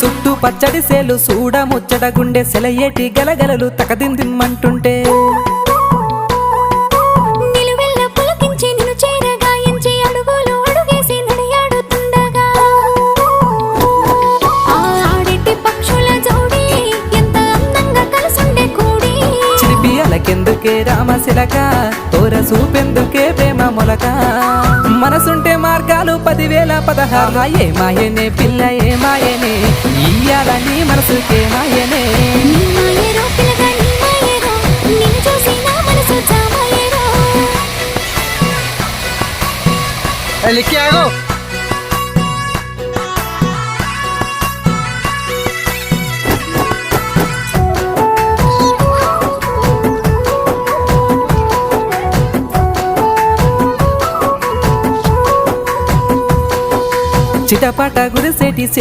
చుట్టూ పచ్చడి సేలు చూడ ముచ్చట గుండె సెలయేటి గలగలలు తకదిందిమ్మంటుంటే కెందుకే రామశిలక తోర చూపెందుకే ప్రేమ మొలక మనసుంటే మార్గాలు 10,016 ఏ మాయనే పిల్ల ఏ మాయనే ఇయ్యాల నీ మనసుకే మాయనే చిటపట గురిసేటి